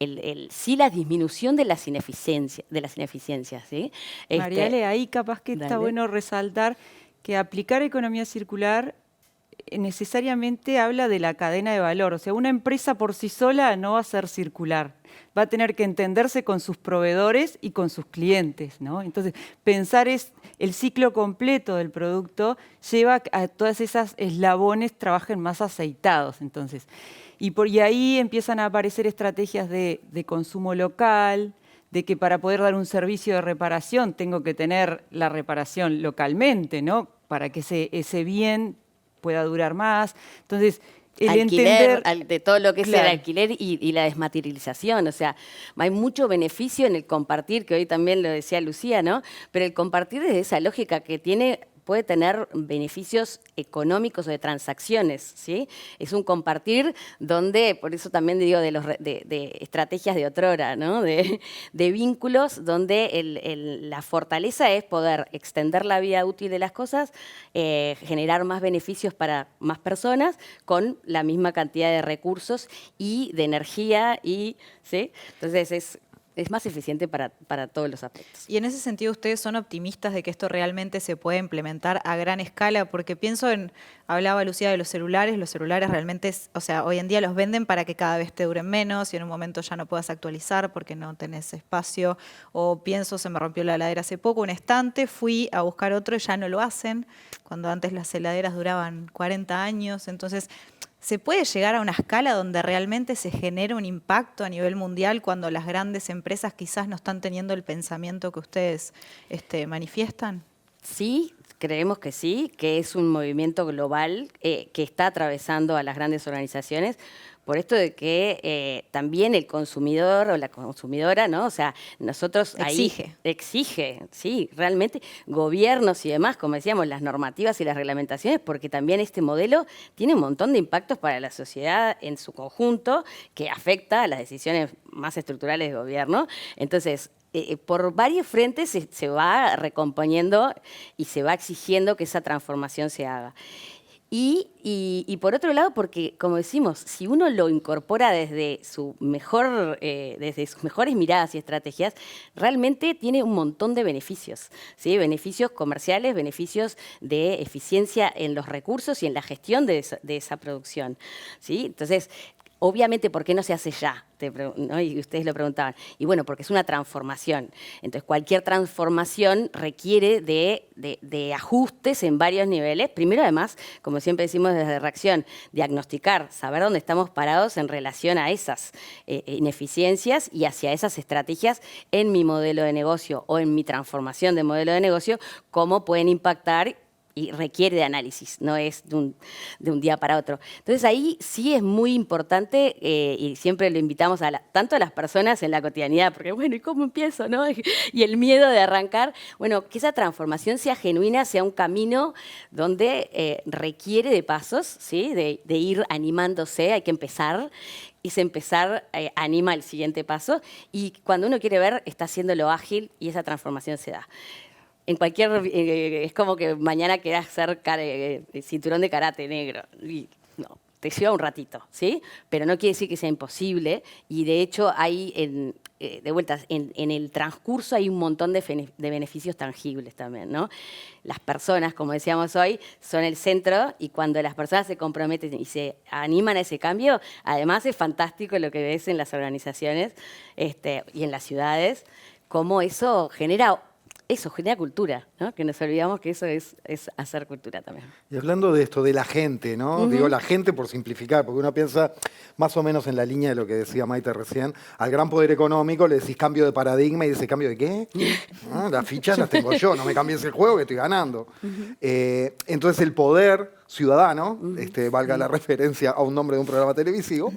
la disminución de las ineficiencias, ¿sí? Mariale, ahí capaz que está bueno resaltar que aplicar economía circular necesariamente habla de la cadena de valor. O sea, una empresa por sí sola no va a ser circular. va a tener que entenderse con sus proveedores y con sus clientes, ¿no? Entonces, pensar el ciclo completo del producto lleva a todas esas eslabones trabajen más aceitados. Entonces, y ahí empiezan a aparecer estrategias de consumo local, de que para poder dar un servicio de reparación tengo que tener la reparación localmente, ¿no? Para que ese bien pueda durar más. Entonces, el alquiler, entender, de todo lo que es el claro, alquiler y la desmaterialización. O sea, hay mucho beneficio en el compartir, que hoy también lo decía Lucía, ¿no? Pero el compartir desde esa lógica que puede tener beneficios económicos o de transacciones, ¿sí? Es un compartir donde, por eso también digo de estrategias de otrora, ¿no? De vínculos donde la fortaleza es poder extender la vida útil de las cosas, generar más beneficios para más personas con la misma cantidad de recursos y de energía, ¿sí? Entonces es más eficiente para todos los aspectos. Y en ese sentido, ¿ustedes son optimistas de que esto realmente se puede implementar a gran escala? Porque pienso hablaba Lucía de los celulares realmente, o sea, hoy en día los venden para que cada vez te duren menos y en un momento ya no puedas actualizar porque no tenés espacio. O pienso, se me rompió la heladera hace poco, un estante, fui a buscar otro y ya no lo hacen, cuando antes las heladeras duraban 40 años. Entonces, ¿se puede llegar a una escala donde realmente se genere un impacto a nivel mundial cuando las grandes empresas quizás no están teniendo el pensamiento que ustedes manifiestan? Sí, creemos que sí, que es un movimiento global que está atravesando a las grandes organizaciones. Por esto de que también el consumidor o la consumidora, ¿no? O sea, nosotros exige, sí, realmente, gobiernos y demás, como decíamos, las normativas y las reglamentaciones, porque también este modelo tiene un montón de impactos para la sociedad en su conjunto, que afecta a las decisiones más estructurales del gobierno. Entonces, por varios frentes se va recomponiendo y se va exigiendo que esa transformación se haga. Y por otro lado, porque, como decimos, si uno lo incorpora desde sus mejores miradas y estrategias, realmente tiene un montón de beneficios, ¿sí? Beneficios comerciales, beneficios de eficiencia en los recursos y en la gestión de esa producción, ¿sí? Entonces, obviamente, ¿por qué no se hace ya? ¿No? Y ustedes lo preguntaban. Y bueno, porque es una transformación. Entonces, cualquier transformación requiere de ajustes en varios niveles. Primero, además, como siempre decimos desde Reacción, diagnosticar, saber dónde estamos parados en relación a esas ineficiencias y hacia esas estrategias en mi modelo de negocio o en mi transformación de modelo de negocio, cómo pueden impactar y requiere de análisis, no es de un día para otro. Entonces ahí sí es muy importante y siempre lo invitamos tanto a las personas en la cotidianidad, porque bueno, ¿y cómo empiezo, no? Y el miedo de arrancar, bueno, que esa transformación sea genuina, sea un camino donde requiere de pasos, ¿sí? De ir animándose, hay que empezar. Y ese empezar anima el siguiente paso y cuando uno quiere ver está haciéndolo ágil y esa transformación se da. En es como que mañana querás ser cinturón de karate negro. Y no, te lleva un ratito, ¿sí? Pero no quiere decir que sea imposible. Y de hecho, hay, de vuelta, en el transcurso hay un montón de beneficios tangibles también, ¿no? Las personas, como decíamos hoy, son el centro y cuando las personas se comprometen y se animan a ese cambio, además es fantástico lo que ves en las organizaciones y en las ciudades, cómo eso genera cultura, ¿no? Que nos olvidamos que eso es hacer cultura también. Y hablando de esto, de la gente, ¿no? Digo la gente por simplificar, porque uno piensa más o menos en la línea de lo que decía Maite recién, al gran poder económico le decís cambio de paradigma y dice ¿cambio de qué? Las fichas las tengo yo, no me cambies el juego que estoy ganando. Entonces el poder ciudadano, valga la referencia a un nombre de un programa televisivo,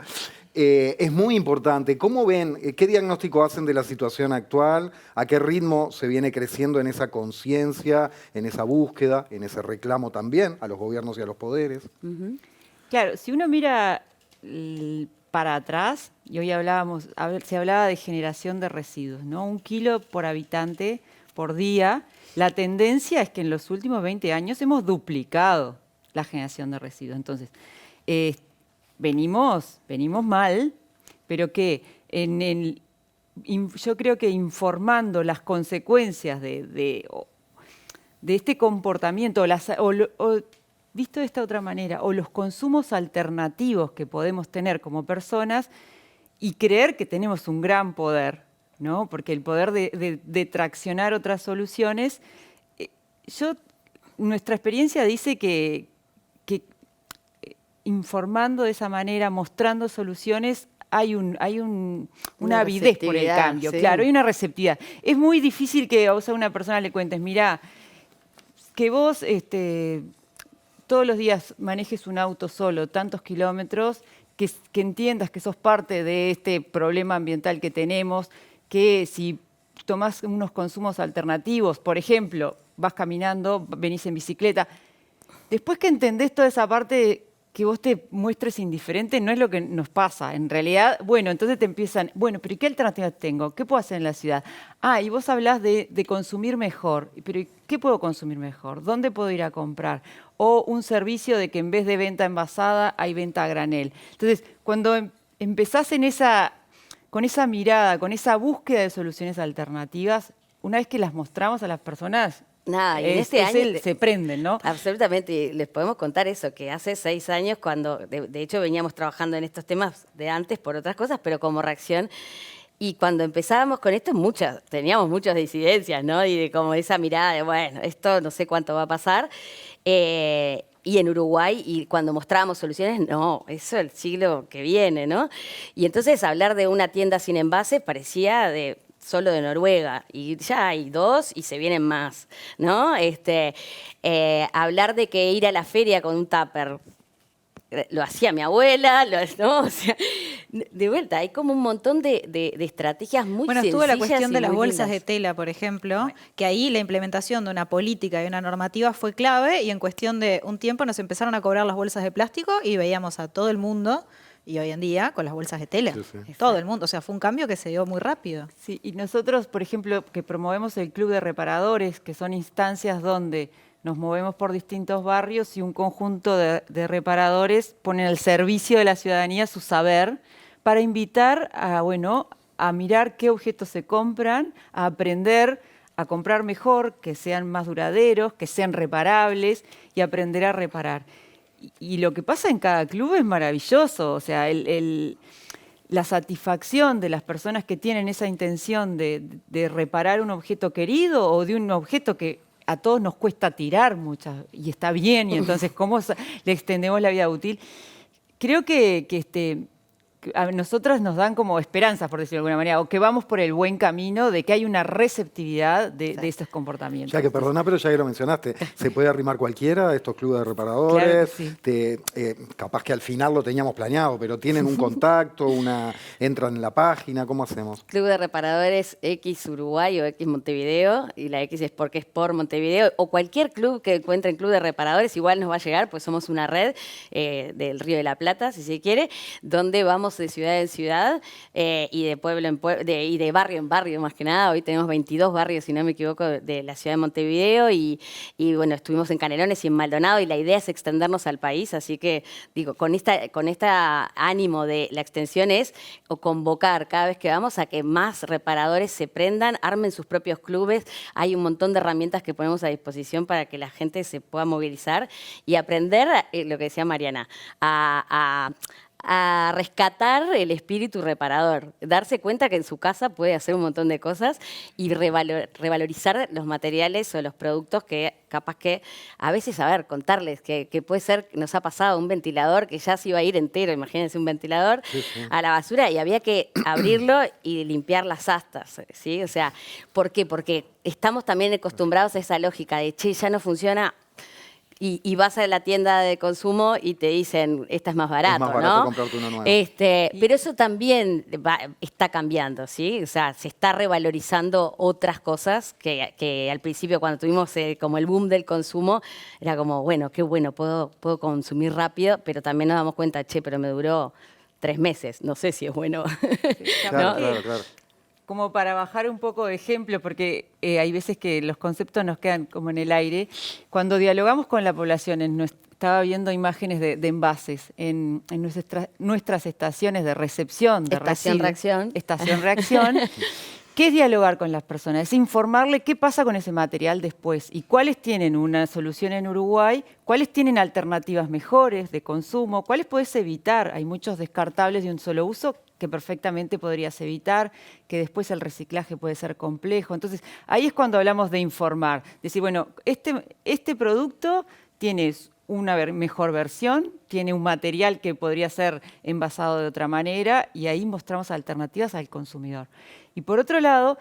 es muy importante. ¿Cómo ven, qué diagnóstico hacen de la situación actual? ¿A qué ritmo se viene creciendo en esa conciencia, en esa búsqueda, en ese reclamo también a los gobiernos y a los poderes? Claro, si uno mira para atrás, y hoy se hablaba de generación de residuos, ¿no? 1 kilo por habitante por día. La tendencia es que en los últimos 20 años hemos duplicado la generación de residuos. Entonces, venimos mal, pero que yo creo que informando las consecuencias de este comportamiento, visto de esta otra manera, o los consumos alternativos que podemos tener como personas, y creer que tenemos un gran poder, ¿no? Porque el poder de traccionar otras soluciones, nuestra experiencia dice que informando de esa manera, mostrando soluciones, hay una avidez por el cambio, sí. Claro, hay una receptividad. Es muy difícil que a una persona le cuentes, mirá, que vos todos los días manejes un auto solo, tantos kilómetros, que entiendas que sos parte de este problema ambiental que tenemos, que si tomás unos consumos alternativos, por ejemplo, vas caminando, venís en bicicleta, después que entendés toda esa parte, que vos te muestres indiferente no es lo que nos pasa. En realidad, bueno, entonces te empiezan, bueno, pero ¿qué alternativas tengo? ¿Qué puedo hacer en la ciudad? Ah, y vos hablás de consumir mejor. Pero ¿qué puedo consumir mejor? ¿Dónde puedo ir a comprar? O un servicio de que en vez de venta envasada hay venta a granel. Entonces, cuando empezás con esa mirada, con esa búsqueda de soluciones alternativas, una vez que las mostramos a las personas, nada, y en este año se prenden, ¿no? Absolutamente, les podemos contar eso, que hace 6 años, cuando de hecho veníamos trabajando en estos temas de antes por otras cosas, pero como reacción, y cuando empezábamos con esto, teníamos muchas disidencias, ¿no? Y de como esa mirada de, bueno, esto no sé cuánto va a pasar. Y en Uruguay, y cuando mostrábamos soluciones, no, eso es el siglo que viene, ¿no? Y entonces hablar de una tienda sin envase parecía solo de Noruega, y ya hay 2 y se vienen más, ¿no? Hablar de que ir a la feria con un tupper, lo hacía mi abuela, ¿no? O sea, de vuelta, hay como un montón de estrategias muy sencillas. Bueno, estuvo la cuestión de las bolsas lindas. de tela, por ejemplo, que ahí la implementación de una política y una normativa fue clave, y en cuestión de un tiempo nos empezaron a cobrar las bolsas de plástico y veíamos a todo el mundo, y hoy en día, con las bolsas de tela. Sí. Todo el mundo. O sea, fue un cambio que se dio muy rápido. Sí, y nosotros, por ejemplo, que promovemos el Club de Reparadores, que son instancias donde nos movemos por distintos barrios y un conjunto de reparadores ponen al servicio de la ciudadanía su saber para invitar a mirar qué objetos se compran, a aprender a comprar mejor, que sean más duraderos, que sean reparables y aprender a reparar. Y lo que pasa en cada club es maravilloso, o sea, la satisfacción de las personas que tienen esa intención de reparar un objeto querido o de un objeto que a todos nos cuesta tirar muchas, y está bien, y entonces cómo le extendemos la vida útil. Creo que a nosotras nos dan como esperanzas, por decirlo de alguna manera, o que vamos por el buen camino de que hay una receptividad de estos comportamientos. Ya que, perdona, pero ya que lo mencionaste, ¿se puede arrimar cualquiera a estos clubes de reparadores? Claro que sí. Capaz que al final lo teníamos planeado, pero ¿tienen un contacto, entran en la página? ¿Cómo hacemos? Club de Reparadores X Uruguay o X Montevideo, y la X es porque es por Montevideo, o cualquier club que encuentre en Club de Reparadores igual nos va a llegar, pues somos una red del Río de la Plata, si se quiere, donde vamos de ciudad en ciudad y de pueblo en pueblo, y de barrio en barrio más que nada. Hoy tenemos 22 barrios, si no me equivoco, de la ciudad de Montevideo, y bueno, estuvimos en Canelones y en Maldonado, y la idea es extendernos al país, así que digo, con esta ánimo de la extensión es convocar cada vez que vamos a que más reparadores se prendan, armen sus propios clubes. Hay un montón de herramientas que ponemos a disposición para que la gente se pueda movilizar y aprender, lo que decía Mariana, a rescatar el espíritu reparador, darse cuenta que en su casa puede hacer un montón de cosas y revalorizar los materiales o los productos que capaz que a veces, contarles que puede ser, nos ha pasado un ventilador que ya se iba a ir entero, imagínense un ventilador, sí. A la basura, y había que abrirlo y limpiar las astas, ¿sí? O sea, ¿por qué? Porque estamos también acostumbrados a esa lógica de, che, ya no funciona. Y vas a la tienda de consumo y te dicen, esta es más barato, ¿no? Es más barato comprarte una nueva. Pero eso también está cambiando, ¿sí? O sea, se está revalorizando otras cosas que al principio, cuando tuvimos como el boom del consumo, era como, bueno, qué bueno, puedo consumir rápido, pero también nos damos cuenta, che, pero me duró 3 meses, no sé si es bueno. Sí, claro. Como para bajar un poco de ejemplo, porque hay veces que los conceptos nos quedan como en el aire. Cuando dialogamos con la población, estaba viendo imágenes de envases en nuestras estaciones de recepción, de estación-reacción. Estación-reacción. ¿Qué es dialogar con las personas? Es informarle qué pasa con ese material después y cuáles tienen una solución en Uruguay, cuáles tienen alternativas mejores de consumo, cuáles puedes evitar. Hay muchos descartables de un solo uso que perfectamente podrías evitar, que después el reciclaje puede ser complejo. Entonces, ahí es cuando hablamos de informar. Decir, bueno, este producto tiene una mejor versión, tiene un material que podría ser envasado de otra manera y ahí mostramos alternativas al consumidor. Y por otro lado,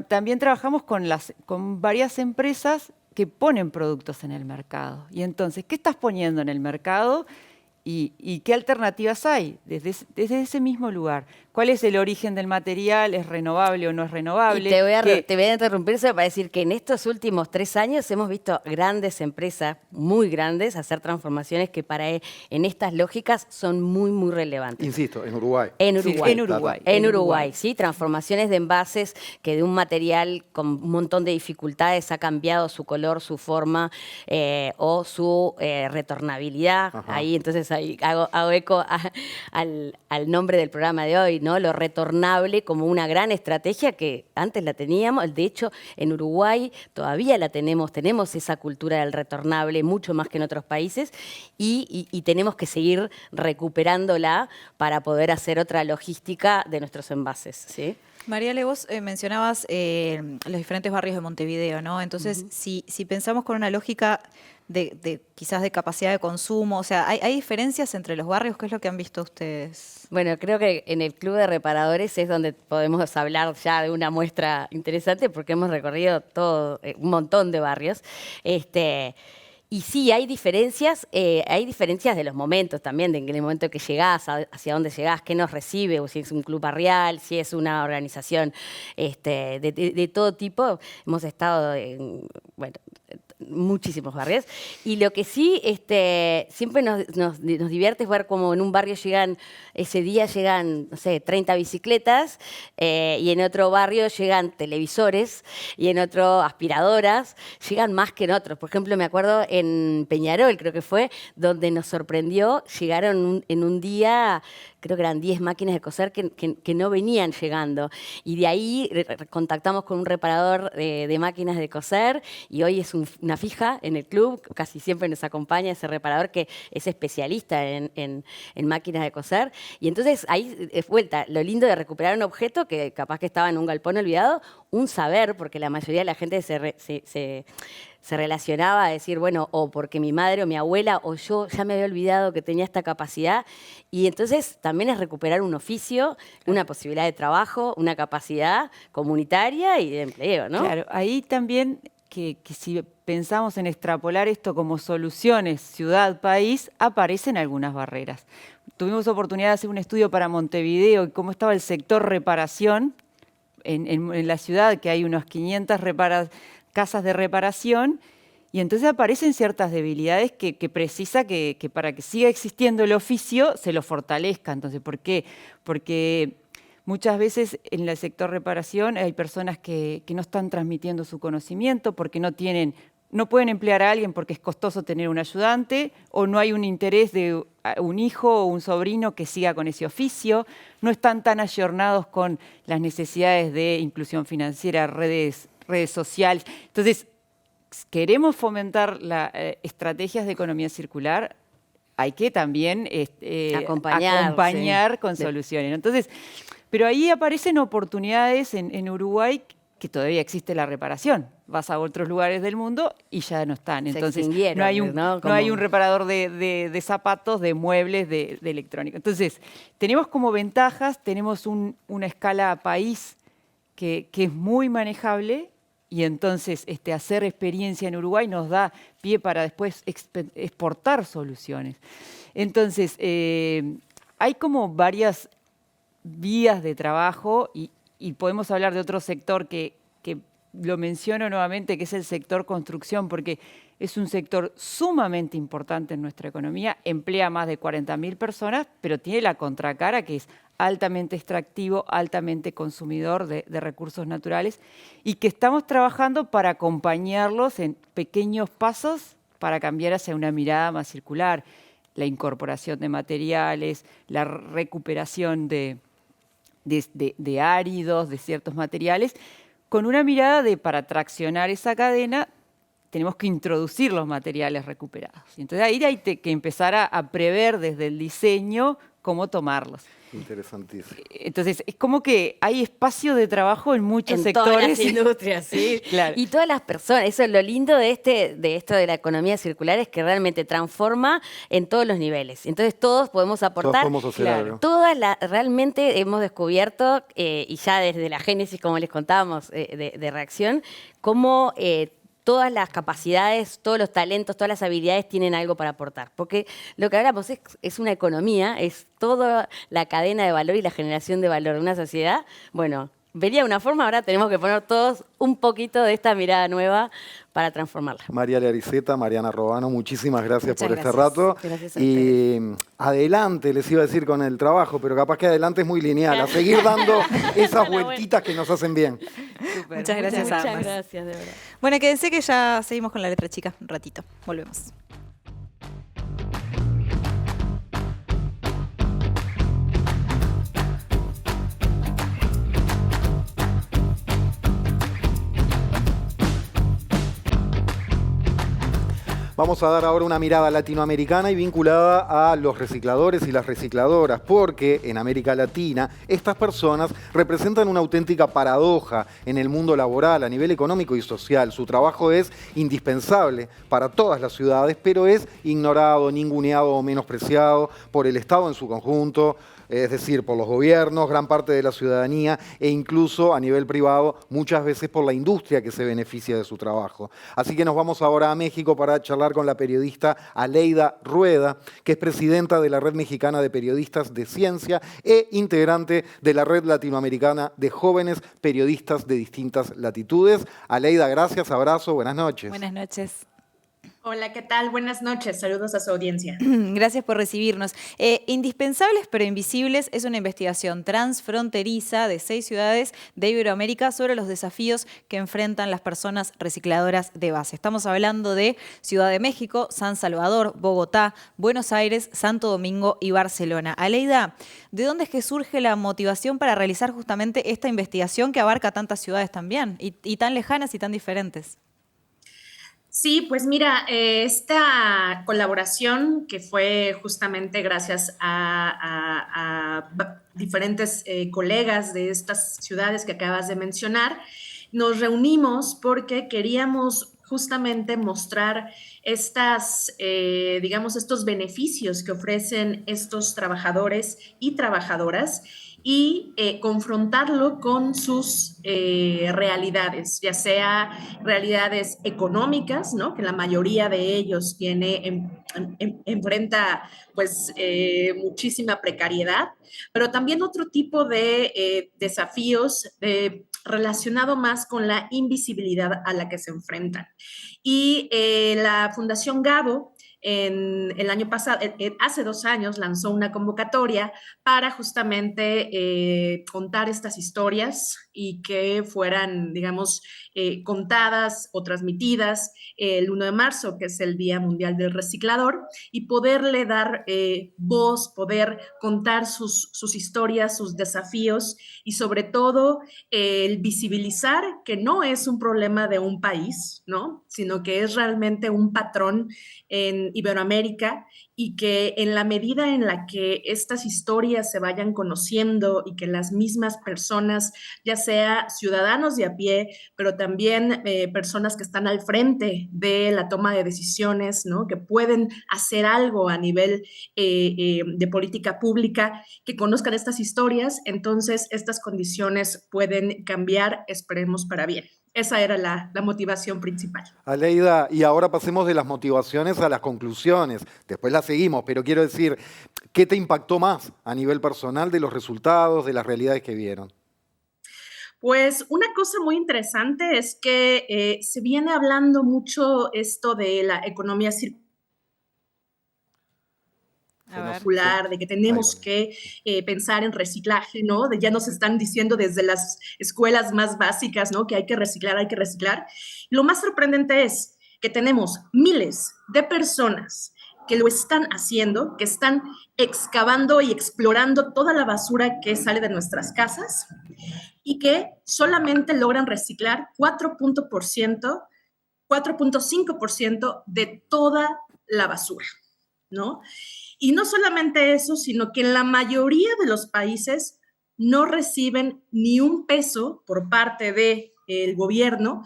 también trabajamos con varias empresas que ponen productos en el mercado. Y entonces, ¿qué estás poniendo en el mercado? ¿Y qué alternativas hay desde ese mismo lugar? ¿Cuál es el origen del material? ¿Es renovable o no es renovable? Y te voy a interrumpir para decir que en estos últimos 3 años hemos visto grandes empresas, muy grandes, hacer transformaciones que en estas lógicas son muy, muy relevantes. Insisto, en Uruguay. En Uruguay. Sí, en Uruguay, sí. Transformaciones de envases que de un material con un montón de dificultades ha cambiado su color, su forma o su retornabilidad. Ajá. Ahí entonces ahí hago eco al nombre del programa de hoy, ¿no? Lo retornable como una gran estrategia que antes la teníamos. De hecho, en Uruguay todavía la tenemos esa cultura del retornable mucho más que en otros países y tenemos que seguir recuperándola para poder hacer otra logística de nuestros envases, ¿sí? Mariale, vos mencionabas los diferentes barrios de Montevideo, ¿no? Entonces, si pensamos con una lógica quizás de capacidad de consumo, o sea, ¿hay diferencias entre los barrios? ¿Qué es lo que han visto ustedes? Bueno, creo que en el Club de Reparadores es donde podemos hablar ya de una muestra interesante porque hemos recorrido un montón de barrios. Y sí, hay diferencias de los momentos también, en el momento que llegás, hacia dónde llegás, qué nos recibe, o si es un club barrial, si es una organización de todo tipo. Hemos estado en, muchísimos barrios. Y lo que sí siempre nos divierte es ver cómo en un barrio ese día llegan, no sé, 30 bicicletas, y en otro barrio llegan televisores, y en otro aspiradoras, llegan más que en otros. Por ejemplo, me acuerdo en Peñarol, creo que fue, donde nos sorprendió, llegaron en un día, creo que eran 10 máquinas de coser que no venían llegando. Y de ahí contactamos con un reparador de máquinas de coser, y hoy es una fija en el club, casi siempre nos acompaña ese reparador que es especialista en máquinas de coser. Y entonces ahí es vuelta, lo lindo de recuperar un objeto que capaz que estaba en un galpón olvidado, un saber, porque la mayoría de la gente se relacionaba a decir, bueno, o porque mi madre o mi abuela o yo ya me había olvidado que tenía esta capacidad. Y entonces también es recuperar un oficio, una posibilidad de trabajo, una capacidad comunitaria y de empleo, ¿no? Claro, ahí también que si pensamos en extrapolar esto como soluciones ciudad-país, aparecen algunas barreras. Tuvimos oportunidad de hacer un estudio para Montevideo y cómo estaba el sector reparación en la ciudad, que hay unas 500 casas de reparación, y entonces aparecen ciertas debilidades que precisa que para que siga existiendo el oficio se lo fortalezca. Entonces, ¿por qué? Porque muchas veces en el sector reparación hay personas que no están transmitiendo su conocimiento porque no pueden emplear a alguien porque es costoso tener un ayudante, o no hay un interés de un hijo o un sobrino que siga con ese oficio, no están tan ayornados con las necesidades de inclusión financiera, redes sociales. Entonces, queremos fomentar estrategias de economía circular, hay que también acompañar con soluciones. Entonces, pero ahí aparecen oportunidades en Uruguay que todavía existe la reparación. Vas a otros lugares del mundo y ya no están. Entonces, no hay un reparador de zapatos, de muebles, de electrónica. Entonces, tenemos como ventajas, tenemos una escala país que es muy manejable, y entonces hacer experiencia en Uruguay nos da pie para después exportar soluciones. Entonces, hay como varias vías de trabajo y podemos hablar de otro sector que lo menciono nuevamente, que es el sector construcción, porque es un sector sumamente importante en nuestra economía, emplea más de 40.000 personas, pero tiene la contracara que es altamente extractivo, altamente consumidor de recursos naturales, y que estamos trabajando para acompañarlos en pequeños pasos para cambiar hacia una mirada más circular, la incorporación de materiales, la recuperación de áridos, de ciertos materiales, con una mirada para traccionar esa cadena, tenemos que introducir los materiales recuperados. Entonces ahí hay que empezar a prever desde el diseño cómo tomarlos. Interesantísimo. Entonces, es como que hay espacio de trabajo en muchos en sectores. todas las industrias, sí. Claro. Y todas las personas. Eso es lo lindo de esto de la economía circular, es que realmente transforma en todos los niveles. Entonces todos podemos aportar. Todos podemos hacer algo. Realmente hemos descubierto, y ya desde la génesis, como les contábamos, de Reacción, cómo todas las capacidades, todos los talentos, todas las habilidades tienen algo para aportar. Porque lo que hablamos es una economía, es toda la cadena de valor y la generación de valor de una sociedad. Bueno, venía de una forma, ahora tenemos que poner todos un poquito de esta mirada nueva para transformarla. María Lariceta, Mariana Robano, muchísimas gracias por este gracias. rato. Gracias a Y adelante, les iba a decir con el trabajo, pero capaz que adelante es muy lineal, a seguir dando esas vueltitas que nos hacen bien. Muchas gracias a ambas. Muchas gracias, de verdad. Bueno, quédense que ya seguimos con la letra chica un ratito. Volvemos. Vamos a dar ahora una mirada latinoamericana y vinculada a los recicladores y las recicladoras, porque en América Latina estas personas representan una auténtica paradoja en el mundo laboral, a nivel económico y social. Su trabajo es indispensable para todas las ciudades, pero es ignorado, ninguneado o menospreciado por el Estado en su conjunto, es decir, por los gobiernos, gran parte de la ciudadanía e incluso a nivel privado, muchas veces por la industria que se beneficia de su trabajo. Así que nos vamos ahora a México para charlar con la periodista Aleida Rueda, que es presidenta de la Red Mexicana de Periodistas de Ciencia e integrante de la Red Latinoamericana de Jóvenes Periodistas de distintas latitudes. Aleida, gracias, abrazo, buenas noches. Buenas noches. Hola, ¿qué tal? Buenas noches. Saludos a su audiencia. Gracias por recibirnos. Indispensables pero invisibles es una investigación transfronteriza de 6 ciudades de Iberoamérica sobre los desafíos que enfrentan las personas recicladoras de base. Estamos hablando de Ciudad de México, San Salvador, Bogotá, Buenos Aires, Santo Domingo y Barcelona. Aleida, ¿de dónde es que surge la motivación para realizar justamente esta investigación que abarca tantas ciudades también y tan lejanas y tan diferentes? Sí, pues mira, esta colaboración que fue justamente gracias a diferentes colegas de estas ciudades que acabas de mencionar, nos reunimos porque queríamos justamente mostrar digamos, estos beneficios que ofrecen estos trabajadores y trabajadoras y confrontarlo con sus realidades, ya sea realidades económicas, ¿no? Que la mayoría de ellos enfrenta pues muchísima precariedad, pero también otro tipo de desafíos relacionado más con la invisibilidad a la que se enfrentan. Y la Fundación Gabo, el año pasado, hace 2 años, lanzó una convocatoria para justamente contar estas historias y que fueran, digamos, contadas o transmitidas el 1 de marzo, que es el Día Mundial del Reciclador, y poderle dar voz, poder contar sus historias, sus desafíos y sobre todo el visibilizar que no es un problema de un país, ¿no? Sino que es realmente un patrón en Iberoamérica y que en la medida en la que estas historias se vayan conociendo y que las mismas personas, ya sea ciudadanos de a pie, pero también personas que están al frente de la toma de decisiones, ¿no? Que pueden hacer algo a nivel de política pública, que conozcan estas historias, entonces estas condiciones pueden cambiar, esperemos para bien. Esa era la motivación principal. Aleida, y ahora pasemos de las motivaciones a las conclusiones. Después las seguimos, pero quiero decir, ¿qué te impactó más a nivel personal de los resultados, de las realidades que vieron? Pues una cosa muy interesante es que se viene hablando mucho esto de la economía circular, de que tenemos que pensar en reciclaje, ¿no? Ya nos están diciendo desde las escuelas más básicas, ¿no? Que hay que reciclar, hay que reciclar. Lo más sorprendente es que tenemos miles de personas que lo están haciendo, que están excavando y explorando toda la basura que sale de nuestras casas y que solamente logran reciclar 4.5% de toda la basura, ¿no? Y no solamente eso, sino que en la mayoría de los países no reciben ni un peso por parte del gobierno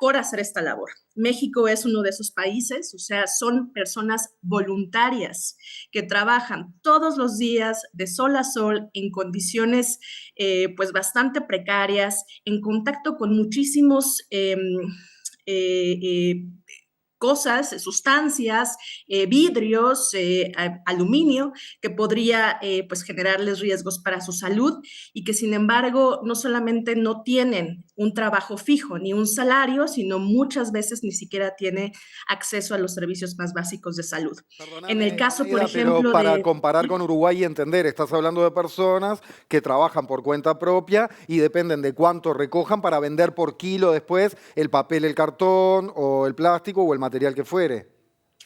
por hacer esta labor. México es uno de esos países, o sea, son personas voluntarias que trabajan todos los días de sol a sol en condiciones pues bastante precarias, en contacto con muchísimos cosas, sustancias, vidrios, aluminio, que podría pues generarles riesgos para su salud y que sin embargo no solamente no tienen un trabajo fijo ni un salario, sino muchas veces ni siquiera tiene acceso a los servicios más básicos de salud. En el caso, por ejemplo, pero para comparar con Uruguay y entender, estás hablando de personas que trabajan por cuenta propia y dependen de cuánto recojan para vender por kilo después el papel, el cartón o el plástico o el material que fuere.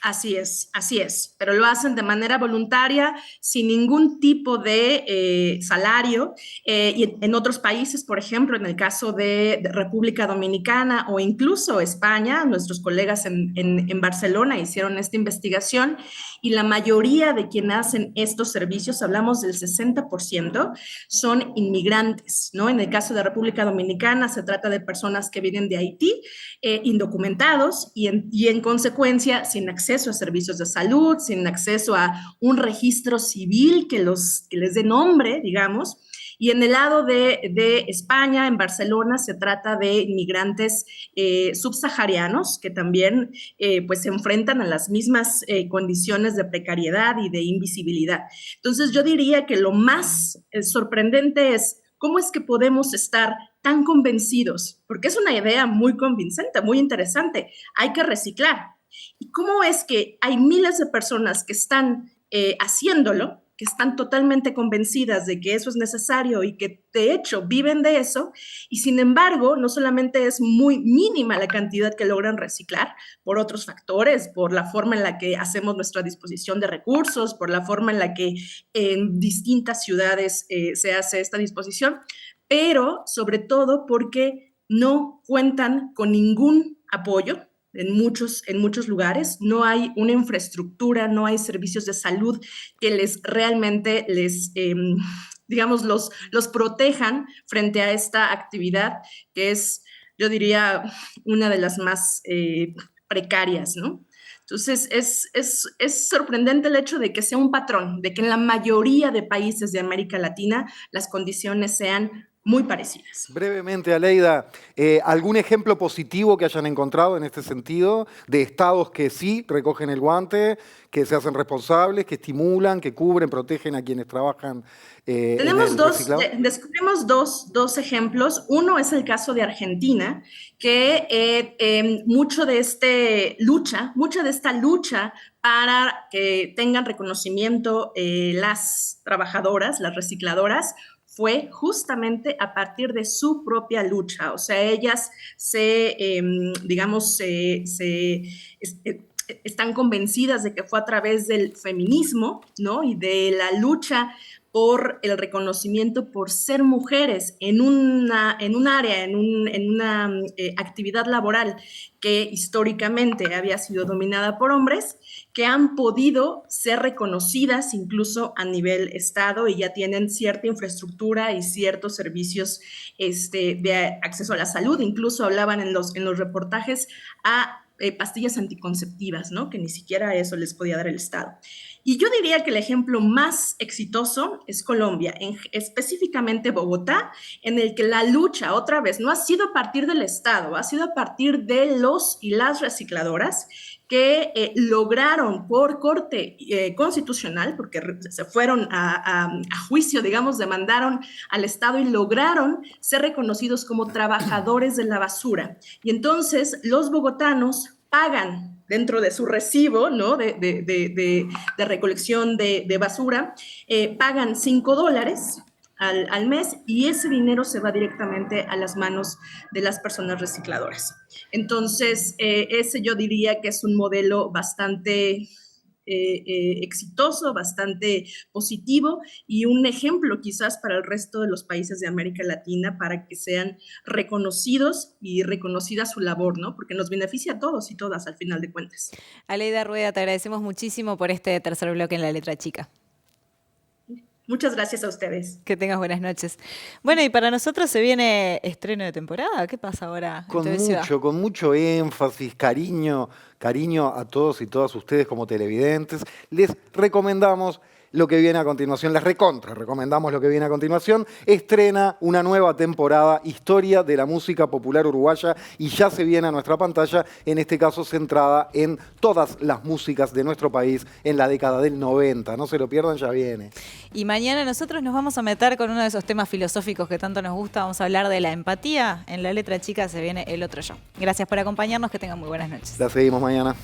Así es, pero lo hacen de manera voluntaria, sin ningún tipo de salario. Y en otros países, por ejemplo, en el caso de República Dominicana o incluso España, nuestros colegas en Barcelona hicieron esta investigación y la mayoría de quienes hacen estos servicios, hablamos del 60%, son inmigrantes, ¿no? En el caso de República Dominicana se trata de personas que vienen de Haití, indocumentados y en consecuencia sin acceso a servicios de salud, sin acceso a un registro civil que les dé nombre, digamos. Y en el lado de España, en Barcelona, se trata de inmigrantes subsaharianos que también pues se enfrentan a las mismas condiciones de precariedad y de invisibilidad. Entonces yo diría que lo más sorprendente es cómo es que podemos estar tan convencidos, porque es una idea muy convincente, muy interesante. Hay que reciclar. ¿Y cómo es que hay miles de personas que están haciéndolo, que están totalmente convencidas de que eso es necesario y que de hecho viven de eso, y sin embargo no solamente es muy mínima la cantidad que logran reciclar por otros factores, por la forma en la que hacemos nuestra disposición de recursos, por la forma en la que en distintas ciudades se hace esta disposición, pero sobre todo porque no cuentan con ningún apoyo. En muchos lugares no hay una infraestructura, no hay servicios de salud que realmente digamos, los protejan frente a esta actividad que es, yo diría, una de las más precarias, ¿no? Entonces, es sorprendente el hecho de que sea un patrón, de que en la mayoría de países de América Latina las condiciones sean muy parecidas. Brevemente, Aleida, ¿algún ejemplo positivo que hayan encontrado en este sentido de estados que sí recogen el guante, que se hacen responsables, que estimulan, que cubren, protegen a quienes trabajan descubrimos dos ejemplos. Uno es el caso de Argentina, que mucha de esta lucha para que tengan reconocimiento las trabajadoras, las recicladoras, fue justamente a partir de su propia lucha. O sea, ellas están convencidas de que fue a través del feminismo, ¿no? Y de la lucha por el reconocimiento por ser mujeres en una actividad laboral que históricamente había sido dominada por hombres, que han podido ser reconocidas incluso a nivel Estado y ya tienen cierta infraestructura y ciertos servicios de acceso a la salud. Incluso hablaban en los reportajes a pastillas anticonceptivas, ¿no? Que ni siquiera eso les podía dar el Estado. Y yo diría que el ejemplo más exitoso es Colombia, específicamente Bogotá, en el que la lucha, otra vez, no ha sido a partir del Estado, ha sido a partir de los y las recicladoras que lograron por corte constitucional, porque se fueron a juicio, digamos, demandaron al Estado y lograron ser reconocidos como trabajadores de la basura. Y entonces los bogotanos pagan dentro de su recibo, ¿no? de recolección de basura, pagan $5 al mes y ese dinero se va directamente a las manos de las personas recicladoras. Entonces, ese yo diría que es un modelo bastante exitoso, bastante positivo y un ejemplo quizás para el resto de los países de América Latina para que sean reconocidos y reconocida su labor, ¿no? Porque nos beneficia a todos y todas al final de cuentas. Aleida Rueda, te agradecemos muchísimo por este tercer bloque en La Letra Chica. Muchas gracias a ustedes. Que tengas buenas noches. Bueno, y para nosotros se viene estreno de temporada. ¿Qué pasa ahora en TV Ciudad? Con mucho énfasis, cariño a todos y todas ustedes como televidentes. Les recomendamos lo que viene a continuación, recomendamos lo que viene a continuación. Estrena una nueva temporada, Historia de la Música Popular Uruguaya, y ya se viene a nuestra pantalla, en este caso centrada en todas las músicas de nuestro país en la década del 90. No se lo pierdan, ya viene. Y mañana nosotros nos vamos a meter con uno de esos temas filosóficos que tanto nos gusta. Vamos a hablar de la empatía. En La Letra Chica se viene El Otro Yo. Gracias por acompañarnos, que tengan muy buenas noches. La seguimos mañana.